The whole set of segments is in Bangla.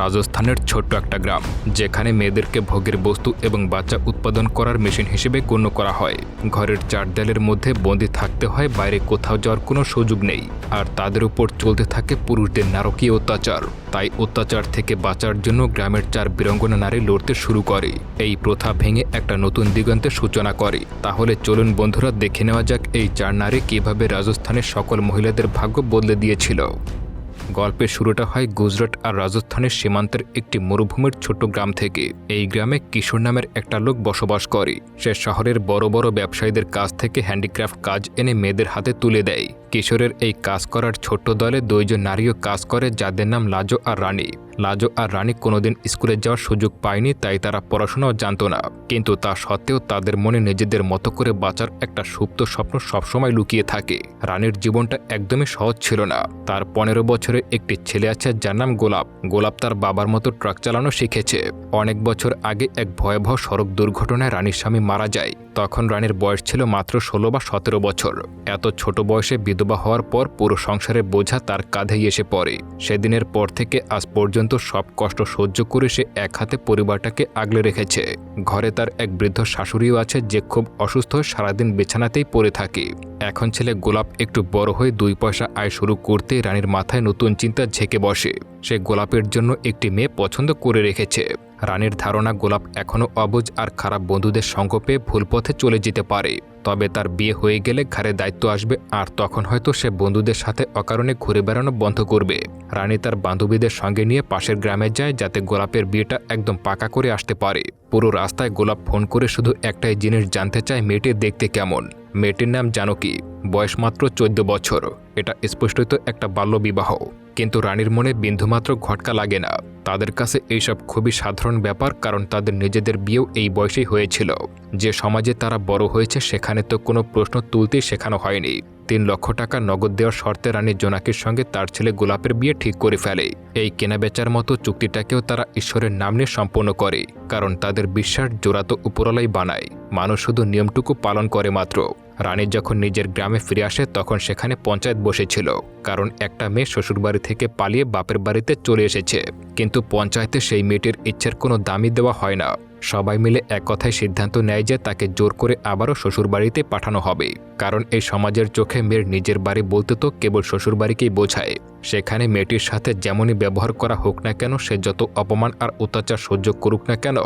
রাজস্থানের ছোট্ট একটা গ্রাম, যেখানে মেয়েদেরকে ভোগের বস্তু এবং বাচ্চা উৎপাদন করার মেশিন হিসেবে গণ্য করা হয়। ঘরের চার দেয়ালের মধ্যে বন্দী থাকতে হয়, বাইরে কোথাও যাওয়ার কোনো সুযোগ নেই। আর তাদের উপর চলতে থাকে পুরুষদের নারকীয় অত্যাচার। তাই অত্যাচার থেকে বাঁচার জন্য গ্রামের 4 বীরাঙ্গনা নারী লড়তে শুরু করে। এই প্রথা ভেঙে একটা নতুন দিগন্তের সূচনা করে। তাহলে চলুন বন্ধুরা, দেখে নেওয়া যাক এই 4 নারী কিভাবে রাজস্থানের সকল মহিলাদের ভাগ্য বদলে দিয়েছিল। গল্পের শুরুটা হয় গুজরাট আর রাজস্থানের সীমান্তের একটি মরুভূমির ছোট্ট গ্রাম থেকে। এই গ্রামে কিশোর নামের একটা লোক বসবাস করে। সে শহরের বড় বড় ব্যবসায়ীদের কাছ থেকে হ্যান্ডিক্রাফট কাজ এনে মেয়েদের হাতে তুলে দেয়। কিশোরের এই কাজ করার ছোট্ট দলে 2 জন নারীও কাজ করে, যাদের নাম লাজো আর রানী। লাজো আর রানী কোনোদিন স্কুলে যাওয়ার সুযোগ পায়নি, তাই তারা পড়াশোনাও জানতো না। কিন্তু তা সত্ত্বেও তাদের মনে নিজেদের মতো করে বাঁচার একটা সুপ্ত স্বপ্ন সবসময় লুকিয়ে থাকে। রানীর জীবনটা একদমই সহজ ছিল না। তার 15 বছরের একটি ছেলে আছে, যার নাম গোলাপ। গোলাপ তার বাবার মতো ট্রাক চালানো শিখেছে। অনেক বছর আগে এক ভয়াবহ সড়ক দুর্ঘটনায় রানীর স্বামী মারা যায়। তখন রানীর বয়স ছিল মাত্র 16 বা 17 বছর। এত ছোট বয়সে বিধবা হওয়ার পর পুরো সংসারের বোঝা তার কাঁধেই এসে পড়ে। সেদিনের পর থেকে আজ পর্যন্ত সব কষ্ট সহ্য করে সে এক হাতে পরিবারটাকে আগলে রেখেছে। ঘরে তার এক বৃদ্ধ শাশুড়িও আছে, যে খুব অসুস্থ হয়ে সারাদিন বিছানাতেই পড়ে থাকে। এখন ছেলে গোলাপ একটু বড় হয়ে 2 পয়সা আয় শুরু করতেই রানীর মাথায় নতুন চিন্তা ঝেঁকে বসে। সে গোলাপের জন্য একটি মেয়ে পছন্দ করে রেখেছে। রানীর ধারণা গোলাপ এখনও অবুঝ আর খারাপ বন্ধুদের সঙ্গ পেয়ে ভুল পথে চলে যেতে পারে। তবে তার বিয়ে হয়ে গেলে ঘাড়ে দায়িত্ব আসবে, আর তখন হয়তো সে বন্ধুদের সাথে অকারণে ঘুরে বেড়ানো বন্ধ করবে। রানী তার বান্ধবীদের সঙ্গে নিয়ে পাশের গ্রামে যায়, যাতে গোলাপের বিয়েটা একদম পাকা করে আসতে পারে। পুরো রাস্তায় গোলাপ ফোন করে শুধু একটাই জিনিস জানতে চায়, মেয়েটি দেখতে কেমন। মেয়েটির নাম জানকী, বয়স মাত্র 14 বছর। এটা স্পষ্টত একটা বাল্যবিবাহ, কিন্তু রানীর মনে বিন্দুমাত্র ঘটকা লাগে না। তাদের কাছে এইসব খুবই সাধারণ ব্যাপার, কারণ তাদের নিজেদের বিয়েও এই বয়সেই হয়েছিল। যে সমাজে তারা বড় হয়েছে সেখানে তো কোনো প্রশ্ন তুলতেই শেখানো হয়নি। 3 লক্ষ টাকা নগদ দেওয়ার শর্তে রানী জোনাকির সঙ্গে তার ছেলে গোলাপের বিয়ে ঠিক করে ফেলে। এই কেনাবেচার মতো চুক্তিটাকেও তারা ঈশ্বরের নাম নিয়ে সম্পন্ন করে, কারণ তাদের বিশ্বাস জোড়া তো উপরওয়ালাই বানায়, মানুষ শুধু নিয়মটুকু পালন করে মাত্র। রানী যখন নিজের গ্রামে ফিরে আসে তখন সেখানে পঞ্চায়েত বসেছিল, কারণ একটা মেয়ে শ্বশুরবাড়ি থেকে পালিয়ে বাপের বাড়িতে চলে এসেছে। কিন্তু পঞ্চায়েতে সেই মেয়েটির ইচ্ছের কোনো দামই দেওয়া হয় না। সবাই মিলে এক কথায় সিদ্ধান্ত নেয় যে তাকে জোর করে আবারও শ্বশুরবাড়িতে পাঠানো হবে, কারণ এই সমাজের চোখে মেয়ের নিজের বাড়ি বলতে তো কেবল শ্বশুরবাড়িকেই বোঝায়। সেখানে মেয়েটির সাথে যেমনই ব্যবহার করা হোক না কেন, সে যত অপমান আর অত্যাচার সহ্য করুক না কেন,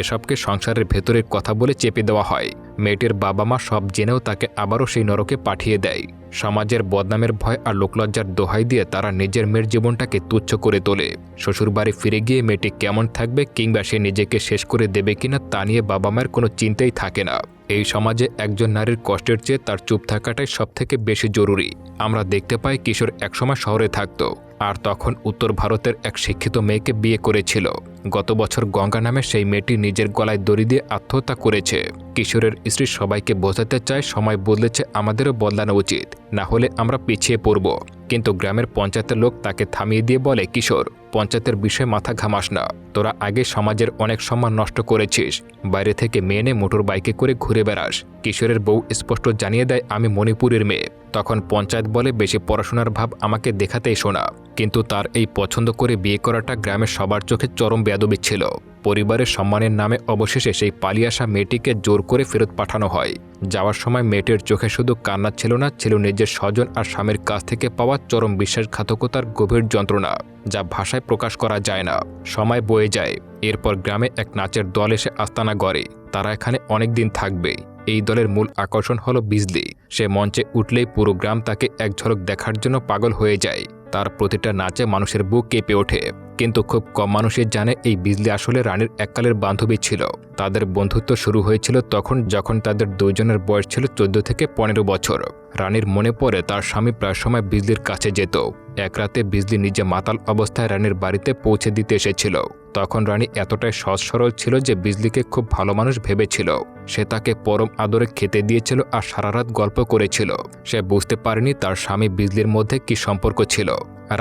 এসবকে সংসারের ভেতরের কথা বলে চেপে দেওয়া হয়। মেয়েটির বাবা মা সব জেনেও তাকে আবারও সেই নরকে পাঠিয়ে দেয়। সমাজের বদনামের ভয় আর লোকলজ্জার দোহাই দিয়ে তারা নিজের মেয়ের জীবনটাকে তুচ্ছ করে তোলে। শ্বশুরবাড়ি ফিরে গিয়ে মেয়েটি কেমন থাকবে কিংবা সে নিজেকে শেষ করে দেবে কিনা তা নিয়ে বাবা মায়ের কোনো চিন্তাই থাকে না। এই সমাজে একজন নারীর কষ্টের চেয়ে তার চুপ থাকাটাই সবথেকে বেশি জরুরি। আমরা দেখতে পাই কিশোর একসময় শহরে থাকত, আর তখন উত্তর ভারতের এক শিক্ষিত মেয়েকে বিয়ে করেছিল। গত বছর গঙ্গা নামে সেই মেয়েটি নিজের গলায় দড়ি দিয়ে আত্মহত্যা করেছে। কিশোরের স্ত্রী সবাইকে বোঝাতে চায় সময় বদলেছে, আমাদেরও বদলানো উচিত, না হলে আমরা পিছিয়ে পড়ব। কিন্তু গ্রামের পঞ্চায়েতের লোক তাকে থামিয়ে দিয়ে বলে, কিশোর, পঞ্চায়েতের বিষয়ে মাথা ঘামাস না। তোরা আগে সমাজের অনেক সম্মান নষ্ট করেছিস, বাইরে থেকে মেয়ে এনে মোটর বাইকে করে ঘুরে বেড়াস। কিশোরের বউ স্পষ্ট জানিয়ে দেয়, আমি মণিপুরের মেয়ে। তখন পঞ্চায়েত বলে, বেশি পড়াশোনার ভাব আমাকে দেখাতে এসো না। কিন্তু তার এই পছন্দ করে বিয়ে করাটা গ্রামের সবার চোখে চরম বেয়াদবি ছিল। পরিবারের সম্মানের নামে অবশেষে সেই পালিয়ে আসা মেয়েটিকে জোর করে ফেরত পাঠানো হয়। যাওয়ার সময় মেয়েটির চোখে শুধু কান্না ছিল না, ছিল নিজের স্বজন আর স্বামীর কাছ থেকে পাওয়া চরম বিশ্বাসঘাতকতার গভীর যন্ত্রণা, যা ভাষায় প্রকাশ করা যায় না। সময় বয়ে যায়। এরপর গ্রামে এক নাচের দল এসে আস্তানা গড়ে। তারা এখানে অনেক দিন থাকবে। এই দলের মূল আকর্ষণ হলো বিজলি। সে মঞ্চে উঠলেই পুরো গ্রাম তাকে এক ঝলক দেখার জন্য পাগল হয়ে যায়। তার প্রতিটা নাচে মানুষের বুক কেঁপে ওঠে। কিন্তু খুব কম মানুষই জানে এই বিজলি আসলে রানীর এককালের বান্ধবী ছিল। তাদের বন্ধুত্ব শুরু হয়েছিল তখন যখন তাদের 2 জনের বয়স ছিল 14 থেকে 15 বছর। রানীর মনে পড়ে তার স্বামী প্রায় সময় বিজলির কাছে যেত। এক রাতে বিজলি নিজে মাতাল অবস্থায় রানীর বাড়িতে পৌঁছে দিতে এসেছিল। তখন রানী এতটাই সহজ সরল ছিল যে বিজলিকে খুব ভালো মানুষ ভেবেছিল। সে তাকে পরম আদরে খেতে দিয়েছিল আর সারা রাত গল্প করেছিল। সে বুঝতে পারেনি তার স্বামী বিজলির মধ্যে কি সম্পর্ক ছিল।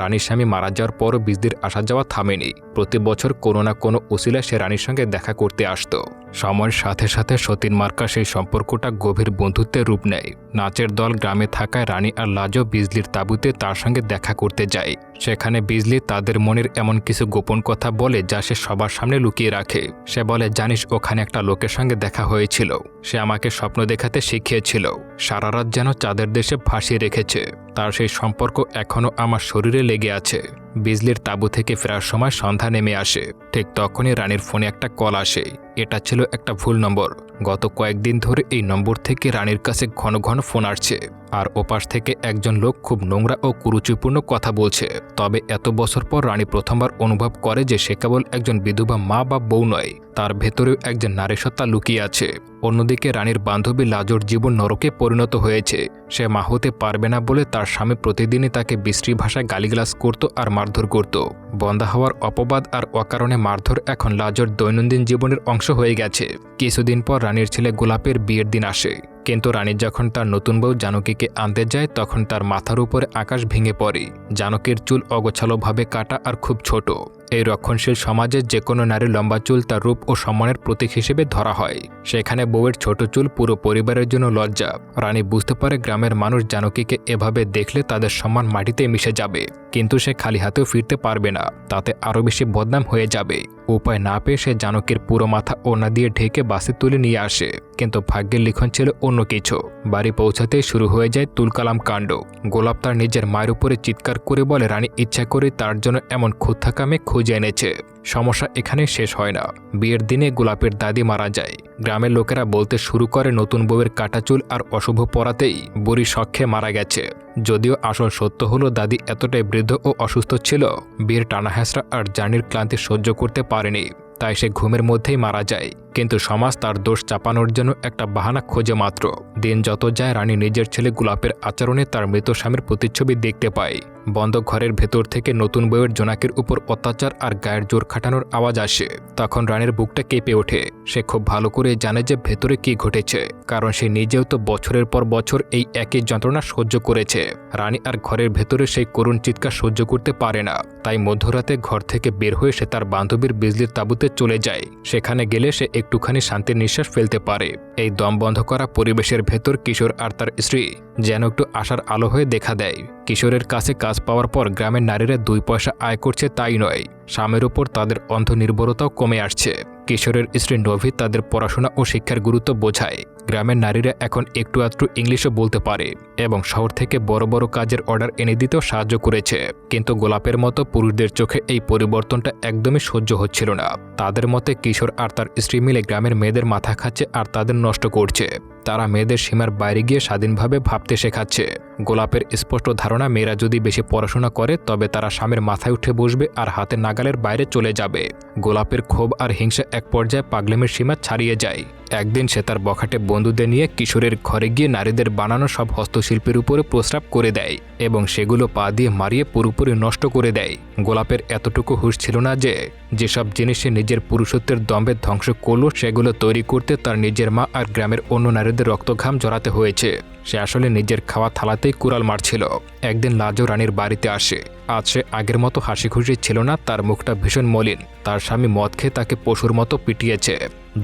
রানীর স্বামী মারা যাওয়ার পরও বিজলির আসা যাওয়া থামেনি। প্রতি বছর কোনো না কোনো উসিলায় সে রানীর সঙ্গে দেখা করতে আসত। সময়ের সাথে সাথে সতীন মার্কা সেই সম্পর্কটা গভীর বন্ধুত্বের রূপ নেয়। নাচের দল গ্রামে থাকায় রানী আর লাজো বিজলির তাঁবুতে তার সঙ্গে দেখা করতে যায়। সেখানে বিজলি তাদের মনের এমন কিছু গোপন কথা বলে যা সে সবার সামনে লুকিয়ে রাখে। সে বলে, জানিস, ওখানে একটা লোকের সঙ্গে দেখা হয়েছিল। সে আমাকে স্বপ্ন দেখাতে শিখিয়েছিল, সারা রাত যেন চাঁদের দেশে ভাসিয়ে রেখেছে। তার সেই সম্পর্ক এখনও আমার শরীরে লেগে আছে। বিজলির তাঁবু থেকে ফেরার সময় সন্ধ্যা নেমে আসে। ঠিক তখনই রানীর ফোনে একটা কল আসে। এটা ছিল একটা ভুল নম্বর। গত কয়েকদিন ধরে এই নম্বর থেকে রানীর কাছে ঘন ঘন ফোন আসছে, আর ওপাশ থেকে একজন লোক খুব নোংরা ও কুরুচিপূর্ণ কথা বলছে। তবে এত বছর পর রানী প্রথমবার অনুভব করে যে সে কেবল একজন বিধবা মা বা বউ নয়, তার ভেতরেও একজন নারীসত্তা লুকিয়ে আছে। অন্যদিকে রানীর বান্ধবী লাজোর জীবন নরকে পরিণত হয়েছে। সে মা হতে পারবে না বলে তার স্বামী প্রতিদিনই তাকে বিশ্রী ভাষায় গালিগালাজ করত আর মারধর করত। বন্ধা হওয়ার অপবাদ আর অকারণে মারধর এখন লাজোর দৈনন্দিন জীবনের অংশ হয়ে গেছে। কিছুদিন পর রানীর ছেলে গোলাপের বিয়ের দিন আসে, কিন্তু রানী যখন তার নতুন বউ জানকীকে আনতে যায় তখন তার মাথার উপরে আকাশ ভেঙে পড়ে। জানকীর চুল অগোছালোভাবে কাটা আর খুব ছোট। এই রক্ষণশীল সমাজে যে কোনো নারীর লম্বা চুল তার রূপ ও সম্মানের প্রতীক হিসেবে ধরা হয়। সেখানে বউয়ের ছোট চুল পুরো পরিবারের জন্য লজ্জা। রানী বুঝতে পারে গ্রামের মানুষ জানকীকে এভাবে দেখলে তাদের সম্মান মাটিতে মিশে যাবে, কিন্তু সে খালি হাতেও ফিরতে পারবে না, তাতে আরও বেশি বদনাম হয়ে যাবে। উপায় না পেয়ে সে জানকীর পুরো মাথা ওড়না দিয়ে ঢেকে বাসে তুলে নিয়ে আসে, কিন্তু ভাগ্যের লিখন ছিল অন্য কিছু। বাড়ি পৌঁছাতেই শুরু হয়ে যায় তুলকালাম কাণ্ড। গোলাপ তার নিজের মায়ের উপরে চিৎকার করে বলে রানী ইচ্ছা করে তার জন্য এমন খুঁতথাকা মেয়ে খুঁজে এনেছে। সমস্যা এখানে শেষ হয় না। বিয়ের দিনে গোলাপের দাদি মারা যায়। গ্রামের লোকেরা বলতে শুরু করে নতুন বউয়ের কাটা চুল আর অশুভ পরাতেই বুড়ি শখে মারা গেছে। যদিও আসল সত্য হলো দাদি এতটাই বৃদ্ধ ও অসুস্থ ছিল, বিয়ের টানাহেঁচড়া আর জার্নির ক্লান্তি সহ্য করতে পারেনি, তাই সে ঘুমের মধ্যেই মারা যায়। কিন্তু সমাজ তার দোষ চাপানোর জন্য একটা বাহানা খোঁজে মাত্র। দিন যত যায় রানী নিজের ছেলে গোলাপের আচরণে তার মৃত স্বামীর প্রতিচ্ছবি দেখতে পায়। বন্ধ ঘরের ভেতর থেকে নতুন বউয়ের জোনাকের উপর অত্যাচার আর গায়ের জোর খাটানোর আওয়াজ আসে। তখন রানীর বুকটা কেঁপে ওঠে। সে খুব ভালো করে জানে যে ভেতরে কি ঘটেছে, কারণ সে নিজেও তো বছরের পর বছর এই একই যন্ত্রণা সহ্য করেছে। রানী আর ঘরের ভেতরে সেই করুণ চিৎকার সহ্য করতে পারে না, তাই মধ্যরাতে ঘর থেকে বের হয়ে সে তার বান্ধবীর বিজলির তাঁবুতে চলে যায়। সেখানে গেলে সে একটুখানি শান্তির নিঃশ্বাস ফেলতে পারে। এই দম বন্ধ করা পরিবেশের ভেতর কিশোর আর তার স্ত্রী যেন একটু আশার আলো হয়ে দেখা দেয়। কিশোরের কাছে কাজ পাওয়ার পর গ্রামের নারীরা 2 পয়সা আয় করছে তাই নয়, স্বামীর উপর তাদের অন্ধ নির্ভরতাও কমে আসছে। কিশোরের স্ত্রী নভি তাদের পড়াশোনা ও শিক্ষার গুরুত্ব বোঝায়। গ্রামের নারীরা এখন একটু আধটু ইংলিশও বলতে পারে এবং শহর থেকে বড় বড় কাজের অর্ডার এনে দিতেও সাহায্য করেছে। কিন্তু গোলাপের মতো পুরুষদের চোখে এই পরিবর্তনটা একদমই সহ্য হচ্ছিল না। তাদের মতে কিশোর আর তার স্ত্রী মিলে গ্রামের মেয়েদের মাথা খাচ্ছে আর তাদের নষ্ট করছে। তারা মেয়েদের সীমার বাইরে গিয়ে স্বাধীনভাবে ভাবতে শেখাচ্ছে। গোলাপের স্পষ্ট ধারণা, মেয়েরা যদি বেশি পড়াশোনা করে তবে তারা স্বামীর মাথায় উঠে বসবে আর হাতে নাগালের বাইরে চলে যাবে। গোলাপের ক্ষোভ আর হিংসা এক পর্যায়ে পাগলামির সীমা ছাড়িয়ে যায়। একদিন সে তার বখাটে বন্ধুদের নিয়ে কিশোরের ঘরে গিয়ে নারীদের বানানো সব হস্তশিল্পের উপরে প্রস্রাব করে দেয় এবং সেগুলো পা দিয়ে মারিয়ে পুরোপুরি নষ্ট করে দেয়। গোলাপের এতটুকু হুঁশ ছিল না যে যেসব জিনিস সে নিজের পুরুষত্বের দম্ভে ধ্বংস করল সেগুলো তৈরি করতে তার নিজের মা আর গ্রামের অন্য নারীদের রক্তঘাম জড়াতে হয়েছে। সে আসলে নিজের খাওয়া থালাতেই কুড়াল মারছিল। একদিন লাজো রানীর বাড়িতে আসে। আজ সে আগের মতো হাসি খুশি ছিল না, তার মুখটা ভীষণ মলিন। তার স্বামী মদ খেয়ে তাকে পশুর মতো পিটিয়েছে।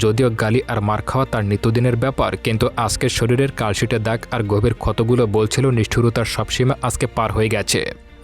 যদিও গালি আর মার খাওয়া তার নিত্যদিনের ব্যাপার, কিন্তু আজকের শরীরের কালশিটে দাগ আর গভীর ক্ষতগুলো বলছিল নিষ্ঠুরতার সব সীমা আজকে পার হয়ে গেছে।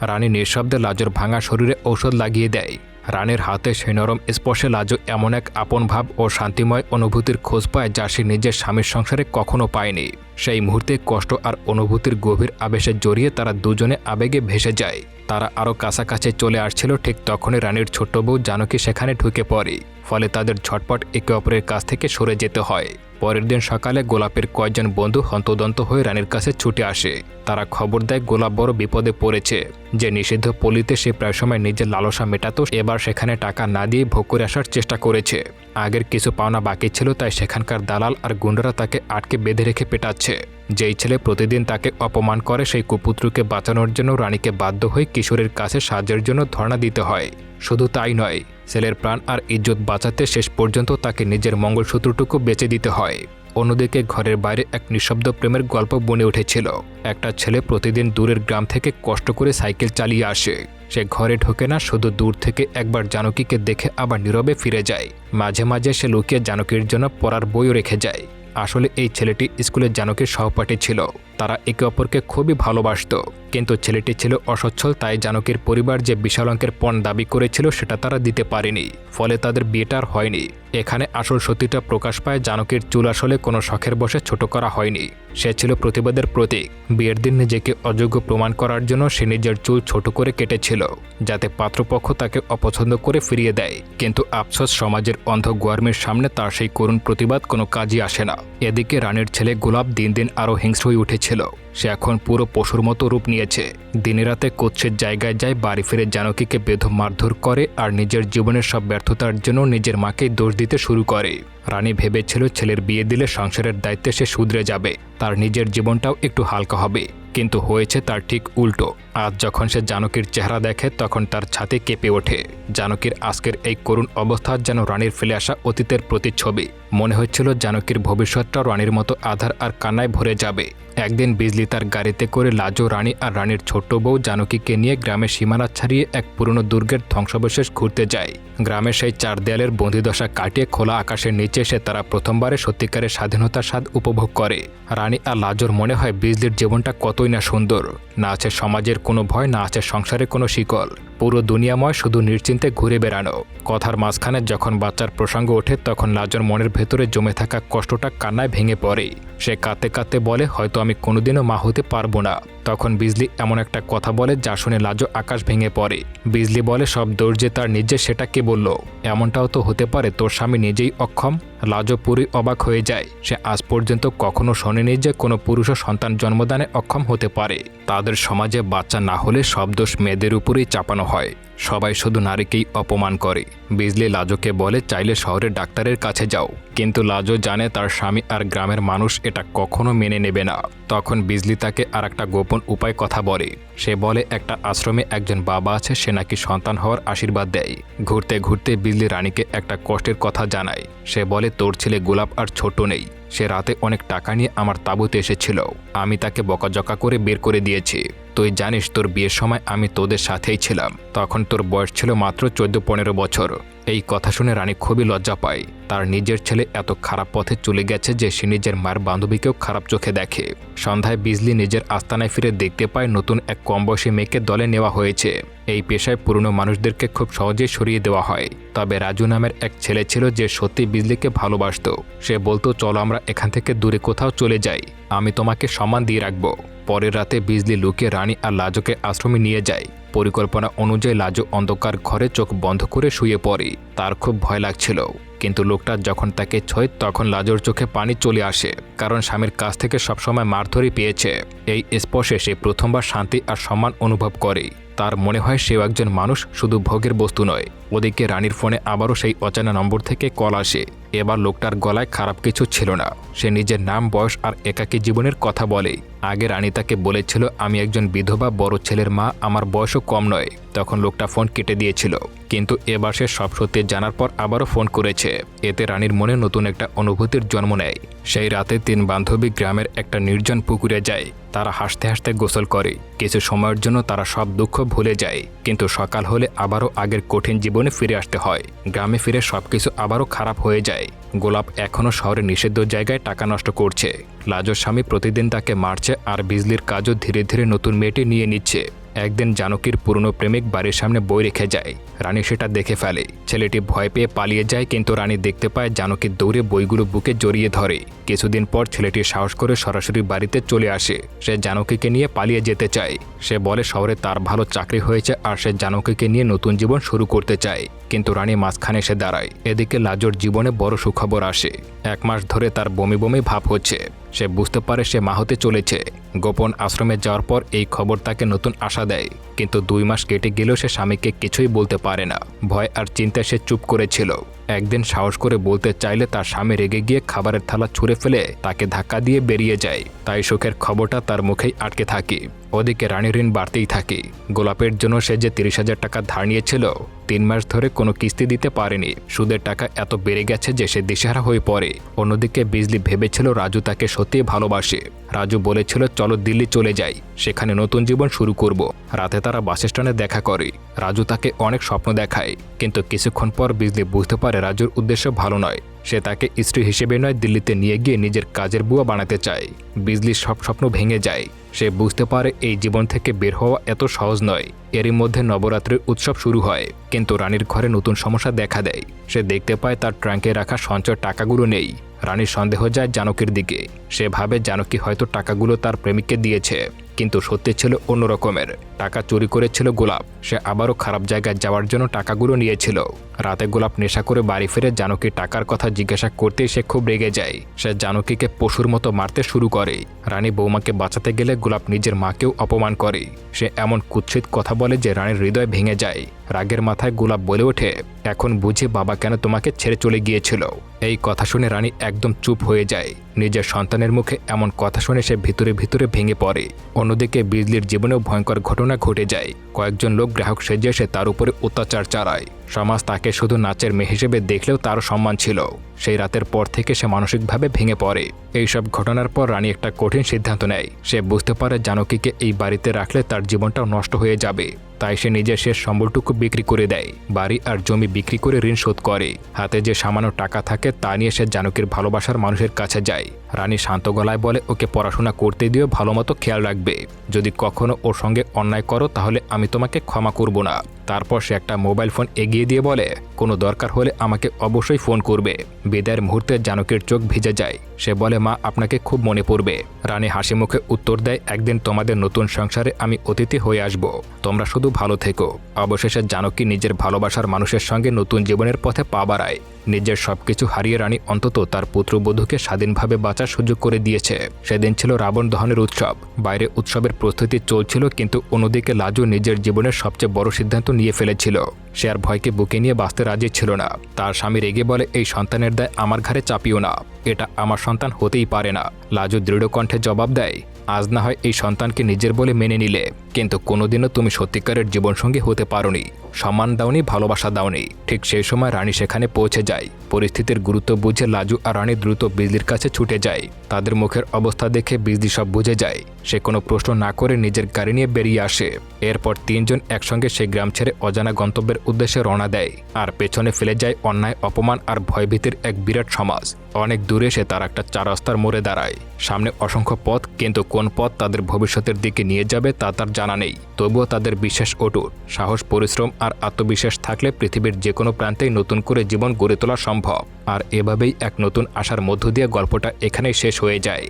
রানী নিঃশব্দে লাজোর ভাঙা শরীরে ঔষধ লাগিয়ে দেয়। রানীর হাতে সেই নরম স্পর্শে লাজো এমন এক আপন ভাব ও শান্তিময় অনুভূতির খোঁজ পায় যা সে নিজের স্বামীর সংসারে কখনো পায়নি। সেই মুহূর্তে কষ্ট আর অনুভূতির গভীর আবেশে জড়িয়ে তারা দুজনে আবেগে ভেসে যায়। তারা আরও কাছাকাছি চলে আসছিল, ঠিক তখনই রানীর ছোট্ট বউ জানকী সেখানে ঢুকে পড়ে। ফলে তাদের ঝটপট একে অপরের কাছ থেকে সরে যেতে হয়। পরের দিন সকালে গোলাপের কয়েকজন বন্ধু হন্তদন্ত হয়ে রানীর কাছে ছুটে আসে। তারা খবর দেয় গোলাপ বড় বিপদে পড়েছে। যে নিষিদ্ধ পল্লীতে সে প্রায় সময় নিজের লালসা মেটাতো, এবার সেখানে টাকা না দিয়ে ভোগ করে আসার চেষ্টা করেছে। আগের কিছু পাওনা বাকি ছিল, তাই সেখানকার দালাল আর গুন্ডারা তাকে আটকে বেঁধে রেখে পেটাচ্ছে। যেই ছেলে প্রতিদিন তাকে অপমান করে সেই কুপুত্রকে বাঁচানোর জন্য রানীকে বাধ্য হয়ে কিশোরের কাছে সাহায্যের জন্য ধর্ণা দিতে হয়। শুধু তাই নয়, ছেলের প্রাণ আর ইজ্জত বাঁচাতে শেষ পর্যন্ত তাকে নিজের মঙ্গলসূত্রটুকু বেচে দিতে হয়। অন্যদিকে ঘরের বাইরে এক নিঃশব্দ প্রেমের গল্প বনে উঠেছিল। একটা ছেলে প্রতিদিন দূরের গ্রাম থেকে কষ্ট করে সাইকেল চালিয়ে আসে। সে ঘরে ঢোকে না, শুধু দূর থেকে একবার জানকীকে দেখে আবার নীরবে ফিরে যায়। মাঝে মাঝে সে লুকিয়ে জানকীর জন্য পড়ার বইও রেখে যায়। আসলে এই ছেলেটি স্কুলে জানকীর সহপাঠী ছিল। তারা একে অপরকে খুবই ভালোবাসত। কিন্তু ছেলেটি ছিল অসচ্ছল, তাই জানকীর পরিবার যে বিশাল অঙ্কের পণ দাবি করেছিল সেটা তারা দিতে পারেনি, ফলে তাদের বিয়েটা আর হয়নি। এখানে আসল সত্যিটা প্রকাশ পায়, জানকীর চুল আসলে কোনো শখের বশে ছোট করা হয়নি, সে ছিল প্রতিবাদের প্রতীক। বিয়ের দিন নিজেকে অযোগ্য প্রমাণ করার জন্য সে নিজের চুল ছোট করে কেটেছিল, যাতে পাত্রপক্ষ তাকে অপছন্দ করে ফিরিয়ে দেয়। কিন্তু আফসোস, সমাজের অন্ধ গোয়ার্মের সামনে তার সেই করুণ প্রতিবাদ কোনো কাজই আসে না। এদিকে রানীর ছেলে গোলাপ দিন দিন আরও হিংস্র হয়ে উঠেছিল। সে এখন পুরো পশুর মতো রূপ নিয়েছে। দিনে রাতে কুৎসিত জায়গায় যায়, বাড়ি ফিরে জানকীকে বেধম মারধর করে আর নিজের জীবনের সব ব্যর্থতার জন্য নিজের মাকেই দোষ দিতে শুরু করে। রানী ভেবেছিল ছেলের বিয়ে দিলে সংসারের দায়িত্বে সে শুধরে যাবে, তার নিজের জীবনটাও একটু হালকা হবে, কিন্তু হয়েছে তার ঠিক উল্টো। আজ যখন সে জানকীর চেহারা দেখে তখন তার ছাতি কেঁপে ওঠে। জানকীর আজকের এই করুণ অবস্থা যেন রানীর ফেলে আসা অতীতের প্রতিচ্ছবি। মনে হচ্ছিল জানকীর ভবিষ্যৎটা রানীর মতো আধার আর কান্নায় ভরে যাবে। একদিন বিজলি তার গাড়িতে করে লাজো, রানী আর রানীর ছোট্ট বউ জানকীকে নিয়ে গ্রামের সীমানা ছাড়িয়ে এক পুরনো দুর্গের ধ্বংসাবশেষ ঘুরতে যায়। গ্রামের সেই চার দেয়ালের বন্দিদশা কাটিয়ে খোলা আকাশের নিচে এসে তারা প্রথমবারে সত্যিকারের স্বাধীনতার স্বাদ উপভোগ করে। রানী আর লাজোর মনে হয় বিজলির জীবনটা কতই না সুন্দর। না আছে সমাজের কোনো ভয়, না আছে সংসারে কোনো শিকল, পুরো দুনিয়াময় শুধু নিশ্চিন্তে ঘুরে বেড়ানো। কথার মাঝখানে যখন বাচ্চার প্রসঙ্গ ওঠে তখন লাজোর মনের ভেতরে জমে থাকা কষ্টটা কান্নায় ভেঙে পড়ে। সে কাঁদতে কাঁদতে বলে, হয়তো আমি কোনোদিনও মা হতে পারবো না। তখন বিজলি এমন একটা কথা বলে যা শুনে লাজো আকাশ ভেঙে পড়ে। বিজলি বলে, সব দোষ যে তার নিজে, সেটা কে বলল? এমনটাও তো হতে পারে তোর স্বামী নিজেই অক্ষম। লাজো পুরী অবাক হয়ে যায়। সে আজ পর্যন্ত কখনো শোনেনি যে কোনো পুরুষও সন্তান জন্মদানে অক্ষম হতে পারে। তাদের সমাজে বাচ্চা না হলে সব দোষ মেয়েদের উপরেই চাপানো হয়, সবাই শুধু নারীকেই অপমান করে। বিজলি লাজোকে বলে, চাইলে শহরের ডাক্তারের কাছে যাও, কিন্তু লাজো জানে তার স্বামী আর গ্রামের মানুষ এটা কখনো মেনে নেবে না। তখন বিজলি তাকে আর একটা গোপন উপায় কথা বলে। সে বলে, একটা আশ্রমে একজন বাবা আছে, সে নাকি সন্তান হওয়ার আশীর্বাদ দেয়। ঘুরতে ঘুরতে বিজলি রানীকে একটা কষ্টের কথা জানায়। সে বলে, তোর ছেলে গোলাপ আর ছোট নেই, সে রাতে অনেক টাকা নিয়ে আমার তাঁবুতে এসেছিল, আমি তাকে বকাঝকা করে বের করে দিয়েছি। তুই জানিস তোর বিয়ের সময় আমি তোদের সাথেই ছিলাম, তখন তোর বয়স ছিল মাত্র 14-15 বছর। এই কথা শুনে রানী খুবই লজ্জা পায়। তার নিজের ছেলে এত খারাপ পথে চলে গেছে যে সে নিজের মায়ের বান্ধবীকেও খারাপ চোখে দেখে। সন্ধ্যায় বিজলি নিজের আস্তানায় ফিরে দেখতে পায় নতুন এক কম বয়সী মেয়েকে দলে নেওয়া হয়েছে। এই পেশায় পুরনো মানুষদেরকে খুব সহজেই সরিয়ে দেওয়া হয়। তবে রাজু নামের এক ছেলে ছিল যে সত্যি বিজলিকে ভালোবাসত। সে বলতো, চলো আমরা এখান থেকে দূরে কোথাও চলে যাই, আমি তোমাকে সম্মান দিয়ে রাখবো। পরের রাতে বিজলি লুকিয়ে রানী আর লাজোকে আশ্রমে নিয়ে যায়। পরিকল্পনা অনুযায়ী লাজো অন্ধকার ঘরে চোখ বন্ধ করে শুয়ে পড়ে। তার খুব ভয় লাগছিল, কিন্তু লোকটা যখন তাকে ছোঁয় তখন লাজোর চোখে পানি চলে আসে, কারণ স্বামীর কাছ থেকে সবসময় মারধরই পেয়েছে। এই স্পর্শে সে প্রথমবার শান্তি আর সম্মান অনুভব করে। তার মনে হয় সেও একজন মানুষ, শুধু ভোগের বস্তু নয়। ওদিকে রানীর ফোনে আবারও সেই অচেনা নম্বর থেকে কল আসে। এবার লোকটার গলায় খারাপ কিছু ছিল না। সে নিজের নাম, বয়স আর একাকী জীবনের কথা বলে। আগে রানী তাকে বলেছিল, আমি একজন বিধবা বড় ছেলের মা, আমার বয়সও কম নয়। তখন লোকটা ফোন কেটে দিয়েছিল, কিন্তু এবার সে সব সত্যি জানার পর আবারও ফোন করেছে। এতে রানীর মনে নতুন একটা অনুভূতির জন্ম নেয়। সেই রাতে 3 বান্ধবী গ্রামের একটা নির্জন পুকুরে যায়। তারা হাসতে হাসতে গোসল করে। কিছু সময়ের জন্য তারা সব দুঃখ ভুলে যায়, কিন্তু সকাল হলে আবারও আগের কঠিন জীবনে ফিরে আসতে হয়। গ্রামে ফিরে সবকিছু আবারও খারাপ হয়ে যায়। গোলাপ এখনও শহরে নিষিদ্ধ জায়গায় টাকা নষ্ট করছে। লাজোর স্বামী প্রতিদিন তাকে মারছে, আর বিজলির কাজও ধীরে ধীরে নতুন মেয়েটি নিয়ে নিচ্ছে। একদিন জানকীর পুরনো প্রেমিক বাড়ির সামনে বই রেখে যায়। রানী সেটা দেখে ফেলে। ছেলেটি ভয় পেয়ে পালিয়ে যায়, কিন্তু রানী দেখতে পায় জানকী দৌড়ে বইগুলো বুকে জড়িয়ে ধরে। কিছুদিন পর ছেলেটি সাহস করে সরাসরি বাড়িতে চলে আসে। সে জানকীকে নিয়ে পালিয়ে যেতে চায়। সে বলে শহরে তার ভালো চাকরি হয়েছে আর সে জানকীকে নিয়ে নতুন জীবন শুরু করতে চায়, কিন্তু রানী মাঝখানে এসে দাঁড়ায়। এদিকে লাজোর জীবনে বড় সুখবর আসে। 1 মাস ধরে তার বমি বমি ভাব হচ্ছে। সে বুঝতে পারে সে মা হতে চলেছে। গোপন আশ্রমে যাওয়ার পর এই খবর তাকে নতুন আশা দেয়, কিন্তু 2 মাস কেটে গেলেও সে স্বামীকে কিছুই বলতে পারে না। ভয় আর চিন্তায় সে চুপ করেছিল। একদিন সাহস করে বলতে চাইলে তার স্বামী রেগে গিয়ে খাবারের থালা ছুঁড়ে ফেলে তাকে ধাক্কা দিয়ে বেরিয়ে যায়। তাই সুখের খবরটা তার মুখেই আটকে থাকে। ওদিকে রানীর ঋণ বাড়তেই থাকে। গোলাপের জন্য সে যে 30,000 টাকা ধার নিয়েছিল, 3 মাস ধরে কোনো কিস্তি দিতে পারেনি। সুদের টাকা এত বেড়ে গেছে যে সে দিশেহারা হয়ে পড়ে। অন্যদিকে বিজলি ভেবেছিল রাজু তাকে সত্যিই ভালোবাসে। রাজু বলেছিল, চলো দিল্লি চলে যাই, সেখানে নতুন জীবন শুরু করব। রাতে তারা বাস স্ট্যান্ডে দেখা করে। রাজু তাকে অনেক স্বপ্ন দেখায়, কিন্তু কিছুক্ষণ পর বিজলি বুঝতে পারে পারে রাজুর উদ্দেশ্য ভালো নয়। সে তাকে স্ত্রী হিসেবে নয়, দিল্লিতে নিয়ে গিয়ে নিজের কাজের বুয়া বানাতে চায়। বিজলির সব স্বপ্ন ভেঙে যায়। সে বুঝতে পারে এই জীবন থেকে বের হওয়া এত সহজ নয়। এরই মধ্যে নবরাত্রির উৎসব শুরু হয়, কিন্তু রানীর ঘরে নতুন সমস্যা দেখা দেয়। সে দেখতে পায় তার ট্রাঙ্কে রাখা সঞ্চয় টাকাগুলো নেই। রানীর সন্দেহ যায় জানকীর দিকে। সে ভাবে জানকী হয়তো টাকাগুলো তার প্রেমিককে দিয়েছে, কিন্তু সত্যি ছিল অন্য রকমের। টাকা চুরি করেছিল গোলাপ। সে আবারও খারাপ জায়গায় যাওয়ার জন্য টাকাগুলো নিয়েছিল। রাতে গোলাপ নেশা করে বাড়ি ফিরে জানকী টাকার কথা জিজ্ঞাসা করতেই সে খুব রেগে যায়। সে জানকীকে পশুর মতো মারতে শুরু করে। রানী বৌমাকে বাঁচাতে গেলে গোলাপ নিজের মাকেও অপমান করে। সে এমন কুৎসিত কথা বলে যে রানীর হৃদয় ভেঙে যায়। রাগের মাথায় গোলাপ বলে ওঠে, এখন বুঝি বাবা কেন তোমাকে ছেড়ে চলে গিয়েছিল। এই কথা শুনে রানী একদম চুপ হয়ে যায়। নিজের সন্তানের মুখে এমন কথা শুনে সে ভিতরে ভিতরে ভেঙে পড়ে। অন্যদিকে বিজলির জীবনেও ভয়ঙ্কর ঘটনা ঘটে যায়। কয়েকজন লোক গ্রাহক সেজে এসে তার উপরে অত্যাচার চালায়। সমাজ তাকে শুধু নাচের মেয়ে হিসেবে দেখলেও তারও সম্মান ছিল। সেই রাতের পর থেকে সে মানসিকভাবে ভেঙে পড়ে। এইসব ঘটনার পর রানী একটা কঠিন সিদ্ধান্ত নেয়। সে বুঝতে পারে জানকীকে এই বাড়িতে রাখলে তার জীবনটাও নষ্ট হয়ে যাবে। তাই সে নিজের শেষ সম্বলটুকু বিক্রি করে দেয়। বাড়ি আর জমি বিক্রি করে ঋণ শোধ করে। হাতে যে সামান্য টাকা থাকে তা নিয়ে সে জানকীর ভালোবাসার মানুষের কাছে যায়। রানী শান্ত গলায় বলে, ওকে পড়াশোনা করতে দিও, ভালোমতো খেয়াল রাখবে। যদি কখনো ওর সঙ্গে অন্যায় করো তাহলে আমি তোমাকে ক্ষমা করব না। তারপর সে একটা মোবাইল ফোন এগিয়ে দিয়ে বলে, কোনো দরকার হলে আমাকে অবশ্যই ফোন করবে। বিদায়ের মুহূর্তে জানকীর চোখ ভিজে যায়। সে বলে, মা, আপনাকে খুব মনে পড়বে। রানী হাসি মুখে উত্তর দেয়, একদিন তোমাদের নতুন সংসারে আমি অতিথি হয়ে আসব। তোমরা শুধু ভালো থেকো। অবশেষে জানকী নিজের ভালোবাসার মানুষের সঙ্গে নতুন জীবনের পথে পা বাড়ায়। নিজের সবকিছু হারিয়ে রানী অন্তত তার পুত্রবধূকে স্বাধীনভাবে বাঁচার সুযোগ করে দিয়েছে। সেদিন ছিল রাবণ দহনের উৎসব। বাইরে উৎসবের প্রস্তুতি চলছিল, কিন্তু অন্যদিকে লাজু নিজের জীবনের সবচেয়ে বড় সিদ্ধান্ত নিয়ে ফেলেছিল। সে আর ভয়কে বুকে নিয়ে বাঁচতে রাজি ছিল না। তার স্বামী রেগে বলে, এই সন্তানের দায় আমার ঘাড়ে চাপিও না। এটা আমার সন্তান হতেই পারে না। লাজু দৃঢ় কণ্ঠে জবাব দেয়, আজ না হয় এই সন্তানকে নিজের বলে মেনে নিলে, কিন্তু কোনোদিনও তুমি সত্যিকারের জীবনসঙ্গী হতে পারোনি। সম্মান দাওনি, ভালোবাসা দাওনি। ঠিক সেই সময় রানী সেখানে পৌঁছে যায়। পরিস্থিতির গুরুত্ব বুঝে লাজু আর রানী দ্রুত বিজলির কাছে ছুটে যায়। তাদের মুখের অবস্থা দেখে বিজলি সব বুঝে যায়। সে কোনো প্রশ্ন না করে নিজের গাড়ি নিয়ে বেরিয়ে আসে। এরপর তিনজন একসঙ্গে সেই গ্রাম ছেড়ে অজানা গন্তব্যের উদ্দেশ্যে রওনা দেয়। আর পেছনে ফেলে যায় অন্যায়, অপমান আর ভয়ভীতির এক বিরাট সমাজ। অনেক দূরে এসে তারা একটা চার রাস্তার মোড়ে দাঁড়ায়। সামনে অসংখ্য পথ, কিন্তু কোন পথ তাদের ভবিষ্যতের দিকে নিয়ে যাবে তা তার জানা নেই। তবুও তাদের বিশ্বাস অটুট। সাহস, পরিশ্রম আর আত্মবিশ্বাস থাকলে পৃথিবীর যে কোনো প্রান্তেই নতুন করে জীবন গড়ে তোলা সম্ভব। আর এভাবেই এক নতুন আশার মধ্য দিয়ে গল্পটা এখানেই শেষ হয়ে যায়।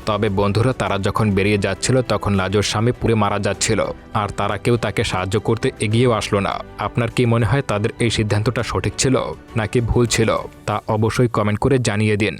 তবে বন্ধুরা, তারা যখন বেরিয়ে যাচ্ছিল তখন লাজুর স্বামী পুড়ে মারা যাচ্ছিল, আর তারা কেউ তাকে সাহায্য করতে এগিয়েও আসলো না। আপনার কি মনে হয় তাদের এই সিদ্ধান্তটা সঠিক ছিল নাকি ভুল ছিল? তা অবশ্যই কমেন্ট করে জানিয়ে দিন।